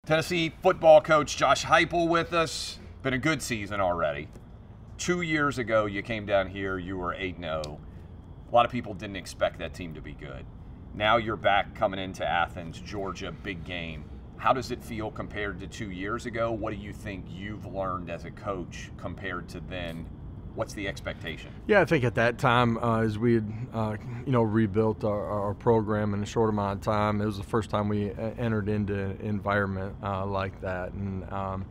Tennessee football coach Josh Heupel with us. Been a good season already. 2 years ago, you came down here, you were 8-0. A lot of people didn't expect that team to be good. Now you're back coming into Athens, Georgia, big game. How does it feel compared to 2 years ago? What do you think you've learned as a coach compared to then? What's the expectation? Yeah, I think at that time, as we had, rebuilt our program in a short amount of time, it was the first time we entered into an environment like that. And,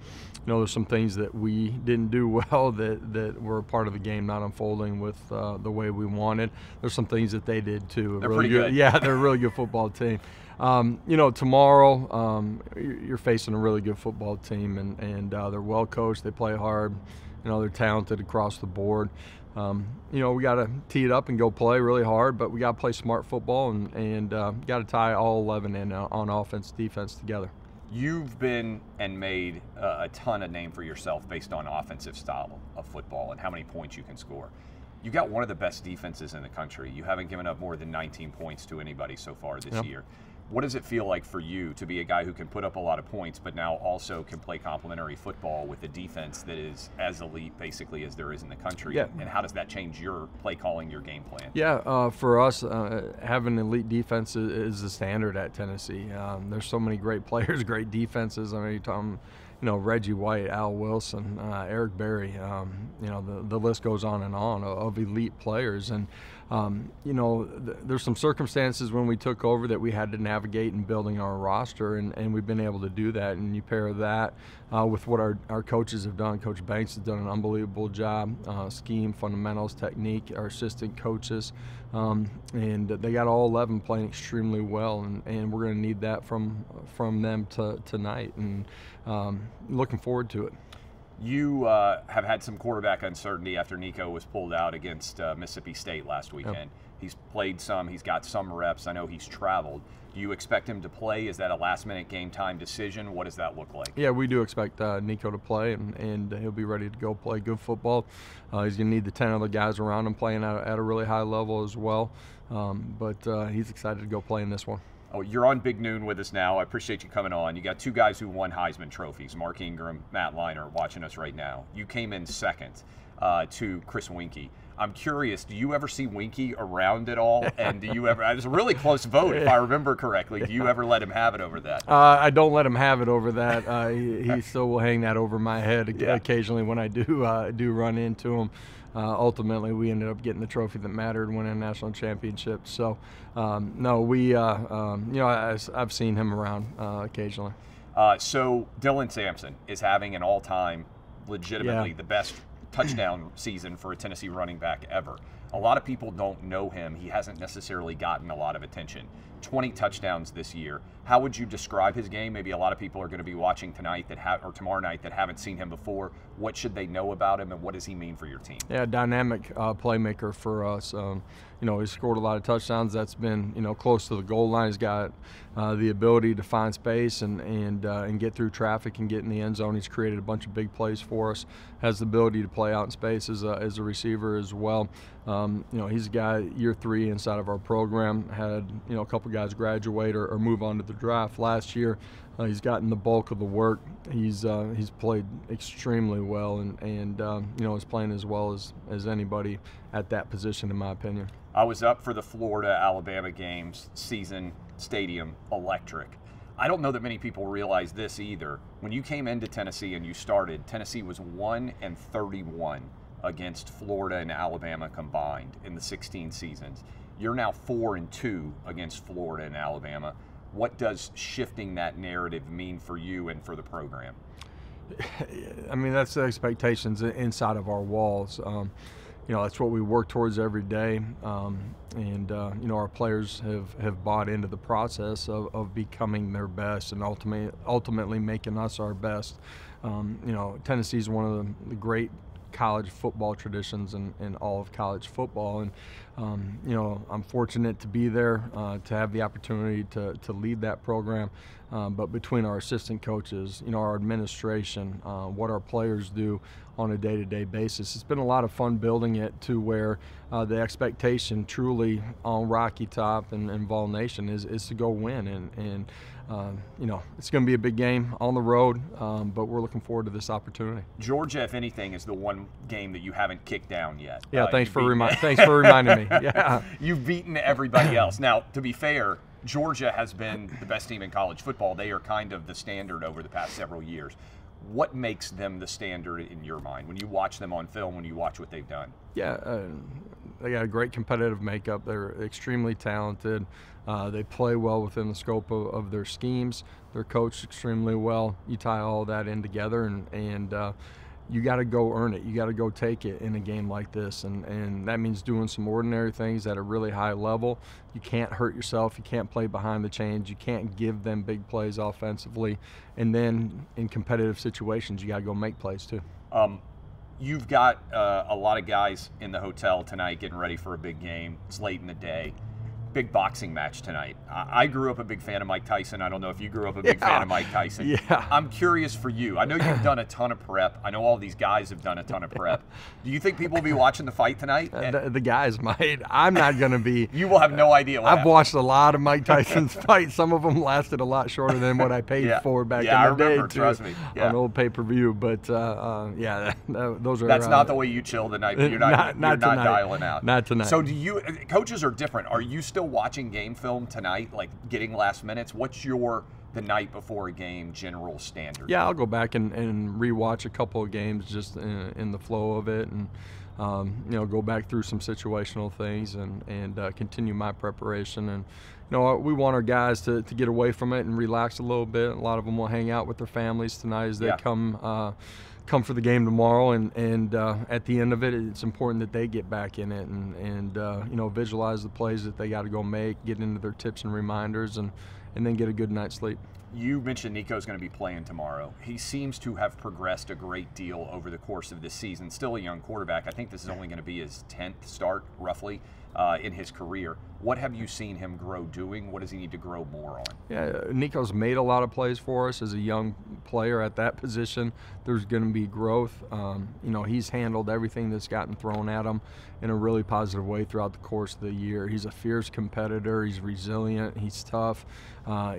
there's some things that we didn't do well that were a part of the game not unfolding with the way we wanted. There's some things that they did too. They're really good. Yeah, they're a really good football team. Tomorrow you're facing a really good football team, and they're well coached. They play hard. They're talented across the board. We got to tee it up and go play really hard, but we got to play smart football and got to tie all 11 in on offense, defense together. You've been and made a ton of name for yourself based on offensive style of football and how many points you can score. You got one of the best defenses in the country. You haven't given up more than 19 points to anybody so far this year. What does it feel like for you to be a guy who can put up a lot of points, but now also can play complementary football with a defense that is as elite, basically, as there is in the country? Yeah. And how does that change your play calling, your game plan? Yeah, for us, having elite defense is the standard at Tennessee. There's so many great players, great defenses. I mean, you're talking, Reggie White, Al Wilson, Eric Berry. The list goes on and on of elite players. And there's some circumstances when we took over that we had to navigate in building our roster, and we've been able to do that. And you pair that with what our coaches have done. Coach Banks has done an unbelievable job, scheme, fundamentals, technique, our assistant coaches, and they got all 11 playing extremely well, and we're going to need that from them tonight, and looking forward to it. You have had some quarterback uncertainty after Nico was pulled out against Mississippi State last weekend. Yep. He's played some. He's got some reps. I know he's traveled. Do you expect him to play? Is that a last-minute game-time decision? What does that look like? Yeah, we do expect Nico to play, and he'll be ready to go play good football. He's going to need the 10 other guys around him playing at a really high level as well. But he's excited to go play in this one. Oh, you're on Big Noon with us now. I appreciate you coming on. You got two guys who won Heisman trophies, Mark Ingram, Matt Leinart, watching us right now. You came in second to Chris Weinke. I'm curious, do you ever see Weinke around at all? And do you ever, it was a really close vote if I remember correctly. Do you ever let him have it over that? I don't let him have it over that. He still will hang that over my head occasionally when I do run into him. Ultimately, we ended up getting the trophy that mattered, winning a national championship. So, I've seen him around occasionally. So Dylan Sampson is having an all-time, legitimately the best touchdown season for a Tennessee running back ever. A lot of people don't know him. He hasn't necessarily gotten a lot of attention. 20 touchdowns this year. How would you describe his game? Maybe a lot of people are going to be watching tonight or tomorrow night that haven't seen him before. What should they know about him, and what does he mean for your team? Yeah, dynamic playmaker for us. He's scored a lot of touchdowns. That's been close to the goal line. He's got the ability to find space and get through traffic and get in the end zone. He's created a bunch of big plays for us. Has the ability to play out in space as a receiver as well. He's a guy year 3 inside of our program. Had a couple guys graduate or move on to the draft last year. He's gotten the bulk of the work. He's played extremely well and is playing as well as anybody at that position, in my opinion. I was up for the Florida-Alabama games, season, stadium, electric. I don't know that many people realize this either. When you came into Tennessee and you started, Tennessee was 1-31 against Florida and Alabama combined in the 16 seasons. You're now 4-2 against Florida and Alabama. What does shifting that narrative mean for you and for the program? I mean, that's the expectations inside of our walls. That's what we work towards every day, our players have bought into the process of becoming their best and ultimately making us our best. Tennessee is one of the great college football traditions in all of college football, and I'm fortunate to be there, to have the opportunity to lead that program, but between our assistant coaches, our administration, what our players do on a day-to-day basis, it's been a lot of fun building it to where the expectation truly on Rocky Top and Vol Nation is to go win, and you know, it's going to be a big game on the road, but we're looking forward to this opportunity. Georgia, if anything, is the one game that you haven't kicked down yet. Yeah, thanks for reminding me. Yeah, you've beaten everybody else. Now, to be fair, Georgia has been the best team in college football. They are kind of the standard over the past several years. What makes them the standard in your mind when you watch them on film, when you watch what they've done? Yeah, they got a great competitive makeup. They're extremely talented. They play well within the scope of their schemes. They're coached extremely well. You tie all that in together, and you got to go earn it. You got to go take it in a game like this, and that means doing some ordinary things at a really high level. You can't hurt yourself. You can't play behind the chains. You can't give them big plays offensively. And then in competitive situations, you got to go make plays too. You've got a lot of guys in the hotel tonight getting ready for a big game. It's late in the day. Big boxing match tonight. I grew up a big fan of Mike Tyson. I don't know if you grew up a big fan of Mike Tyson. Yeah. I'm curious for you. I know you've done a ton of prep. I know all these guys have done a ton of prep. Do you think people will be watching the fight tonight? The guys might. I'm not going to be. You will have no idea what I've watched a lot of Mike Tyson's fights. Some of them lasted a lot shorter than what I paid for back in the I remember, day, trust me. On old pay-per-view. But, yeah, those are. That's not the way you chill the night. You're not dialing out. Not tonight. So coaches are different. Are you still watching game film tonight, like getting last minutes? What's the night before a game general standard? Yeah, I'll go back and rewatch a couple of games just in the flow of it, and you know, go back through some situational things and continue my preparation. And you know, we want our guys to get away from it and relax a little bit. A lot of them will hang out with their families tonight as they come for the game tomorrow, and at the end of it, it's important that they get back in it and you know, visualize the plays that they got to go make, get into their tips and reminders, and then get a good night's sleep. You mentioned Nico's going to be playing tomorrow. He seems to have progressed a great deal over the course of this season. Still a young quarterback. I think this is only going to be his 10th start, roughly, in his career. What have you seen him grow doing? What does he need to grow more on? Yeah, Nico's made a lot of plays for us as a young player at that position. There's going to be growth. You know, he's handled everything that's gotten thrown at him in a really positive way throughout the course of the year. He's a fierce competitor. He's resilient. He's tough.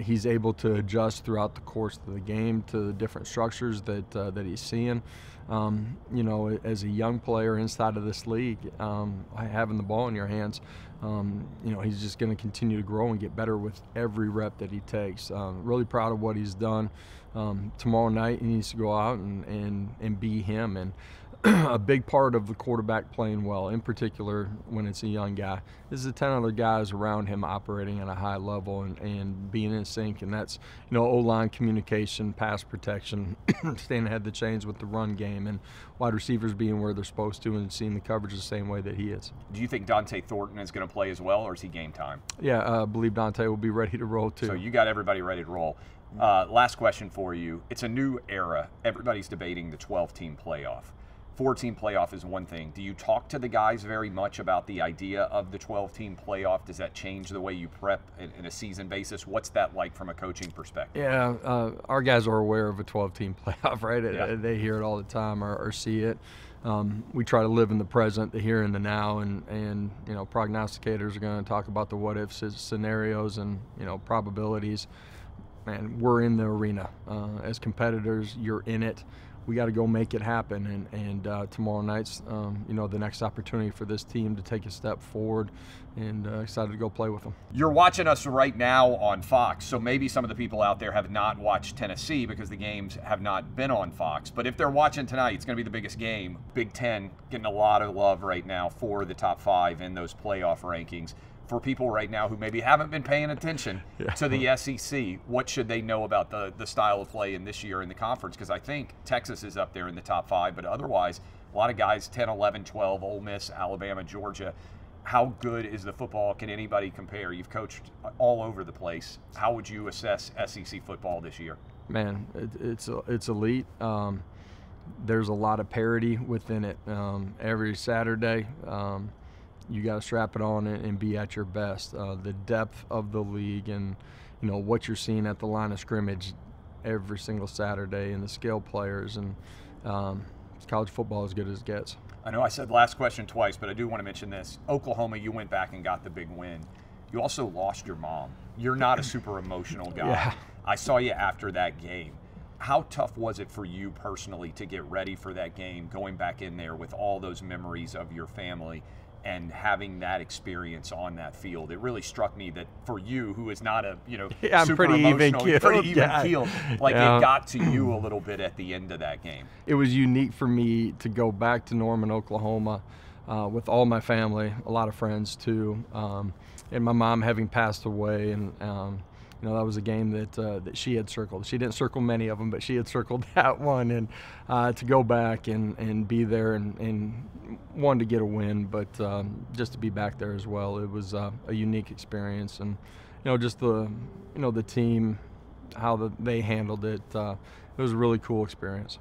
He's able to adjust throughout the course of the game to the different structures that he's seeing. You know, as a young player inside of this league, having the ball in your hands, you know, he's just going to continue to grow and get better with every rep that he takes. Really proud of what he's done. Tomorrow night he needs to go out and be him. And a big part of the quarterback playing well, in particular when it's a young guy, is the 10 other guys around him operating at a high level and being in sync. And that's, you know, O-line communication, pass protection, staying ahead of the chains with the run game, and wide receivers being where they're supposed to and seeing the coverage the same way that he is. Do you think Dante Thornton is going to play as well, or is he game time? Yeah, I believe Dante will be ready to roll too. So you got everybody ready to roll. Last question for you. It's a new era. Everybody's debating the 12-team playoff. 4-team playoff is one thing. Do you talk to the guys very much about the idea of the 12-team playoff? Does that change the way you prep in a season basis? What's that like from a coaching perspective? Yeah, our guys are aware of a 12-team playoff, right? Yeah. They hear it all the time or see it. We try to live in the present, the here and the now, and you know, prognosticators are going to talk about the what-if scenarios and, you know, probabilities. Man, we're in the arena. As competitors, you're in it. We got to go make it happen, and tomorrow night's you know, the next opportunity for this team to take a step forward, and excited to go play with them. You're watching us right now on Fox, so maybe some of the people out there have not watched Tennessee because the games have not been on Fox, but if they're watching tonight, it's going to be the biggest game. Big Ten getting a lot of love right now for the top 5 in those playoff rankings. For people right now who maybe haven't been paying attention to the SEC, what should they know about the style of play in this year in the conference? Because I think Texas is up there in the top 5, but otherwise, a lot of guys, 10, 11, 12, Ole Miss, Alabama, Georgia. How good is the football? Can anybody compare? You've coached all over the place. How would you assess SEC football this year? Man, it's elite. There's a lot of parity within it. Every Saturday, you got to strap it on and be at your best. The depth of the league and, you know, what you're seeing at the line of scrimmage every single Saturday, and the skill players, and college football as good as it gets. I know I said last question twice, but I do want to mention this. Oklahoma, you went back and got the big win. You also lost your mom. You're not a super emotional guy. Yeah. I saw you after that game. How tough was it for you personally to get ready for that game, going back in there with all those memories of your family and having that experience on that field? It really struck me that for you, who is not a super pretty emotional, pretty even keeled, like Yeah. it got to you a little bit at the end of that game. It was unique for me to go back to Norman, Oklahoma, with all my family, a lot of friends too, and my mom having passed away, and that was a game that she had circled. She didn't circle many of them, but she had circled that one, and to go back and be there and wanted to get a win, but just to be back there as well, it was a unique experience, and just the team, how they handled it. It was a really cool experience.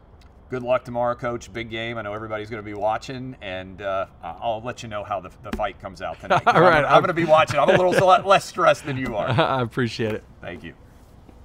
Good luck tomorrow, Coach. Big game. I know everybody's going to be watching, and I'll let you know how the fight comes out tonight. All right. I'm going to be watching. I'm a little less stressed than you are. I appreciate it. Thank you.